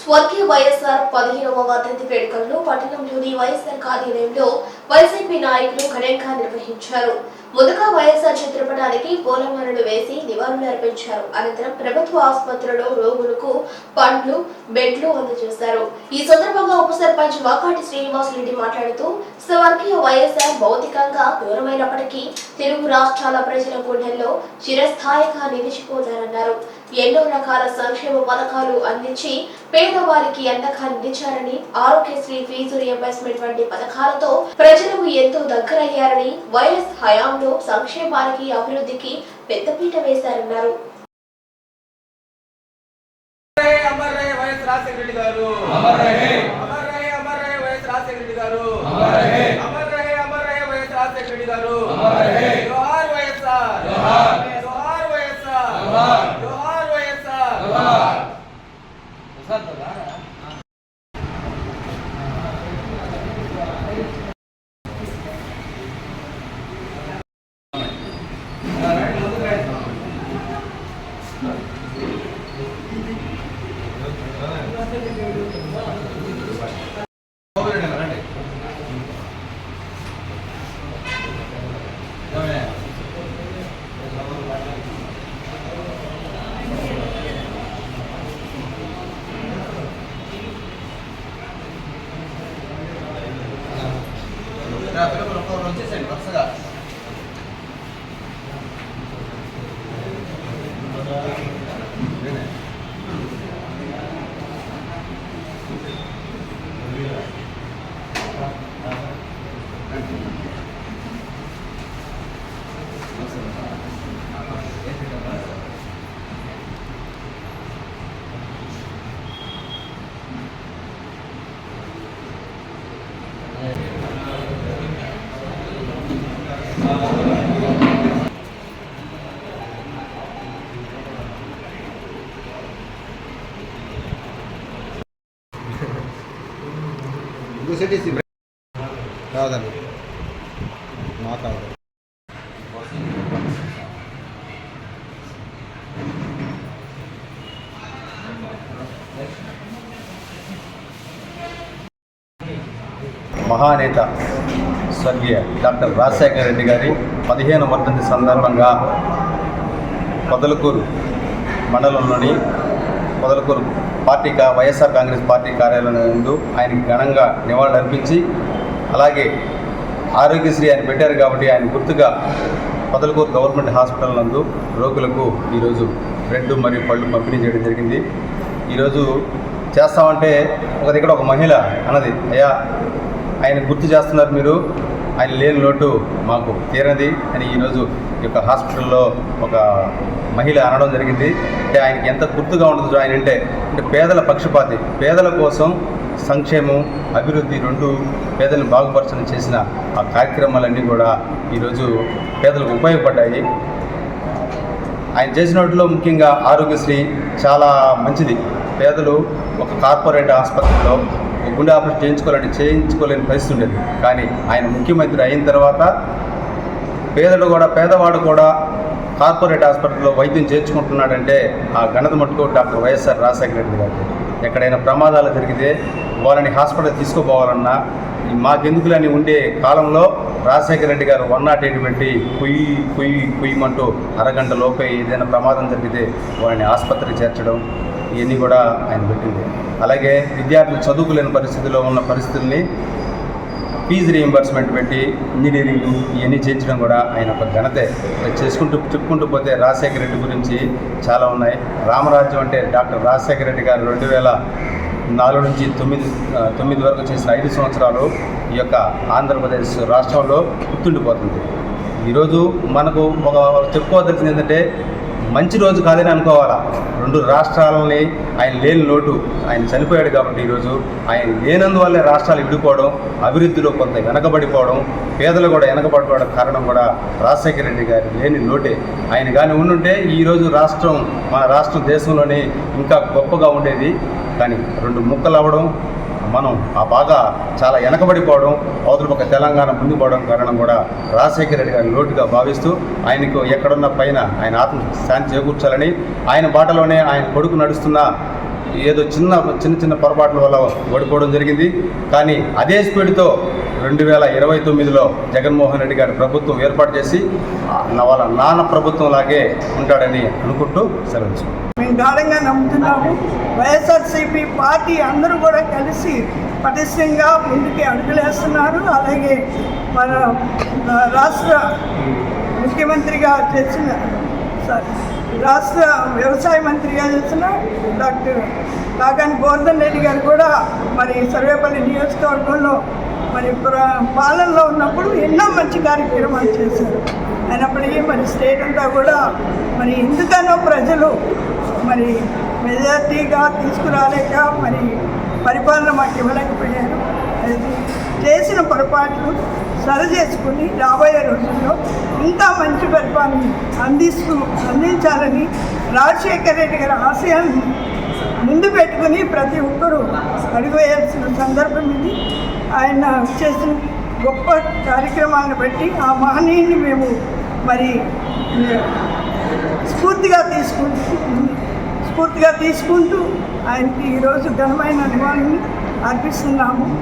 స్వర్గీయ వైఎస్ఆర్ 15వ వర్ధంతి వేడుకలను పట్టణంలోని వైఎస్ఆర్ కార్యాలయంలో వైసీపీ నాయకులు ఘనంగా నిర్వహించారు. ముందుగా వైఎస్ఆర్ చిత్రపటానికి పూలమాలలు వేసి నివాళులు అర్పించారు. అనంతరం ప్రభుత్వ ఆసుపత్రిలో రోగులకు పండ్లు, బెడ్లు అందజేశారు. ఈ సందర్భంగా ఉప సర్పంచ్ వాకాటి శ్రీనివాస్ రెడ్డి మాట్లాడుతూ స్వర్గీయ వైఎస్ఆర్ భౌతికంగా దూరమైనప్పటికీ తెలుగు రాష్ట్రాల ప్రజల గుండెల్లో చిరస్థాయిగా నిలిచిపోతారన్నారు. ఎన్నో రకాల సంక్షేమ పథకాలు అందించి పేదవారికి అండగా నిలిచారని, ఆరోగ్యశ్రీ ఫీజు రియంబర్స్మెంట్ వంటి పథకాలతో ప్రజలకు ఎంతో దగ్గరయ్యారని, వైఎస్ హయాంలో సంక్షేమానికి అభివృద్ధికి పెద్దపీట వేశారన్నారు. కాదండి మాట్లాడదు. మహానేత స్వర్గీయ డాక్టర్ రాజశేఖర రెడ్డి గారి 15వ వర్ధంతి సందర్భంగా పొదలకూరు మండలంలోని పొదలకూరు వైఎస్ఆర్ కాంగ్రెస్ పార్టీ కార్యాలయం నందు ఆయనకి ఘనంగా నివాళులు అర్పించి, అలాగే ఆరోగ్యశ్రీ ఆయన పెట్టారు కాబట్టి ఆయన గుర్తుగా పొదలకూరు గవర్నమెంట్ హాస్పిటల్ నందు రోగులకు ఈరోజు బ్రెడ్ మరియు పళ్ళు పంపిణీ చేయడం జరిగింది. ఈరోజు చేస్తామంటే ఒక దగ్గర ఒక మహిళ అన్నది, అయ్యా ఆయన గుర్తు చేస్తున్నారు మీరు, ఆయన లేని లోటు మాకు తీరది అని ఈరోజు ఈ యొక్క హాస్పిటల్లో ఒక మహిళ అనడం జరిగింది. అంటే ఆయనకి ఎంత గుర్తుగా ఉండదు ఆయన అంటే పేదల పక్షపాతి, పేదల కోసం సంక్షేమం అభివృద్ధి రెండు పేదలను బాగుపరచడం చేసిన ఆ కార్యక్రమాలన్నీ కూడా ఈరోజు పేదలకు ఉపయోగపడ్డాయి. ఆయన చేసిన వాటిలో ముఖ్యంగా ఆరోగ్యశ్రీ చాలా మంచిది. పేదలు ఒక కార్పొరేట్ ఆసుపత్రిలో గుండె ఆపరేషన్ చేయించుకోలేని పరిస్థితి ఉండేది. కానీ ఆయన ముఖ్యమంత్రి అయిన తర్వాత పేదవాడు కూడా కార్పొరేట్ హాస్పిటల్లో వైద్యం చేర్చుకుంటున్నాడంటే ఆ ఘనత మట్టుకు డాక్టర్ వైఎస్ఆర్ రాజశేఖర రెడ్డి గారు. ఎక్కడైనా ప్రమాదాలు జరిగితే వాళ్ళని హాస్పిటల్ తీసుకుపోవాలన్నా మాకెందుకులని ఉండే కాలంలో రాజశేఖర రెడ్డి గారు 108 పెట్టి కుయ్యమంటూ అరగంట లోపే ఏదైనా ప్రమాదం జరిగితే వాళ్ళని ఆసుపత్రికి చేర్చడం ఇవన్నీ కూడా ఆయన పెట్టింది. అలాగే విద్యార్థులు చదువుకోలేని పరిస్థితిలో ఉన్న పరిస్థితుల్ని ఫీజు రీయింబర్స్మెంట్ పెట్టి ఇంజనీరింగ్ ఇవన్నీ చేయించడం కూడా ఆయన ఒక ఘనతే. చెప్పుకుంటూ పోతే రాజశేఖర రెడ్డి గురించి చాలా ఉన్నాయి. రామరాజ్యం అంటే డాక్టర్ రాజశేఖర రెడ్డి గారు 2004 నుంచి 9 వరకు చేసిన 5 సంవత్సరాలు ఈ యొక్క ఆంధ్రప్రదేశ్ రాష్ట్రంలో గుర్తుండిపోతుంది. ఈరోజు మనకు ఒక చెప్పుకోవాల్సింది ఏంటంటే మంచి రోజు కాదని అనుకోవాలా. 2 రాష్ట్రాలని ఆయన లేని లోటు, ఆయన చనిపోయాడు కాబట్టి ఈరోజు ఆయన లేనందువల్లే రాష్ట్రాలు విడిపోవడం, అభివృద్ధిలో కొంత వెనకబడిపోవడం, పేదలు కూడా వెనకబడిపోవడం కారణం కూడా రాజశేఖర రెడ్డి గారి లేని లోటే. ఆయన కానీ ఉండుంటే ఈరోజు మన రాష్ట్రం దేశంలోనే ఇంకా గొప్పగా ఉండేది. కానీ 2 ముక్కలు అవ్వడం, మనం ఆ బాగా చాలా వెనకబడిపోవడం, అవతల పక్క తెలంగాణ ముందుపోవడం కారణం కూడా రాజశేఖర రెడ్డి గారిని లోటుగా భావిస్తూ ఆయనకు ఎక్కడున్న పైన ఆయన ఆత్మ శాంతి చేకూర్చాలని ఆయన బాటలోనే ఆయన కొడుకు నడుస్తున్న ఏదో చిన్న పొరపాట్ల వల్ల ఓడిపోవడం జరిగింది. కానీ అదే స్పీడ్తో 2029లో జగన్మోహన్ రెడ్డి గారి ప్రభుత్వం ఏర్పాటు చేసి వాళ్ళ నాన్న ప్రభుత్వం లాగే ఉంటాడని అనుకుంటూ సెలవు. మేము గాఢంగా నమ్ముతున్నాము. వైఎస్ఆర్సీపీ పార్టీ అందరూ కూడా కలిసి పటిష్టంగా ముందుకి అడుగులేస్తున్నారు. అలాగే మన రాష్ట్ర ముఖ్యమంత్రిగా చేసిన రాష్ట్ర వ్యవసాయ మంత్రిగా చేసిన డాక్టర్ కాకాని గోవర్ధన్ రెడ్డి గారు కూడా మరి సర్వేపల్లి నియోజకవర్గంలో మరి పాలనలో ఉన్నప్పుడు ఎన్నో మంచి కార్యక్రమాలు చేశారు. అయినప్పటికీ మరి స్టేట్ అంతా కూడా మరి ఎందుకనో ప్రజలు మరి మెజార్టీగా తీసుకురాలేక మరి పరిపాలన మాకు ఇవ్వలేకపోయారు. చేసిన పొరపాట్లు సరి చేసుకుని రాబోయే రోజుల్లో ఇంకా మంచి పరిపాలన అందించాలని రాజశేఖర రెడ్డి గారి ఆశయాన్ని ముందు పెట్టుకుని ప్రతి ఒక్కరూ అడుగు వేయాల్సిన సందర్భం ఇది. ఆయన చేసిన గొప్ప కార్యక్రమాలను బట్టి ఆ మహనీయుని మేము మరి స్ఫూర్తిగా తీసుకుంటూ ఆయనకి ఈరోజు ఘనమైన నివాళిని అర్పిస్తున్నాము.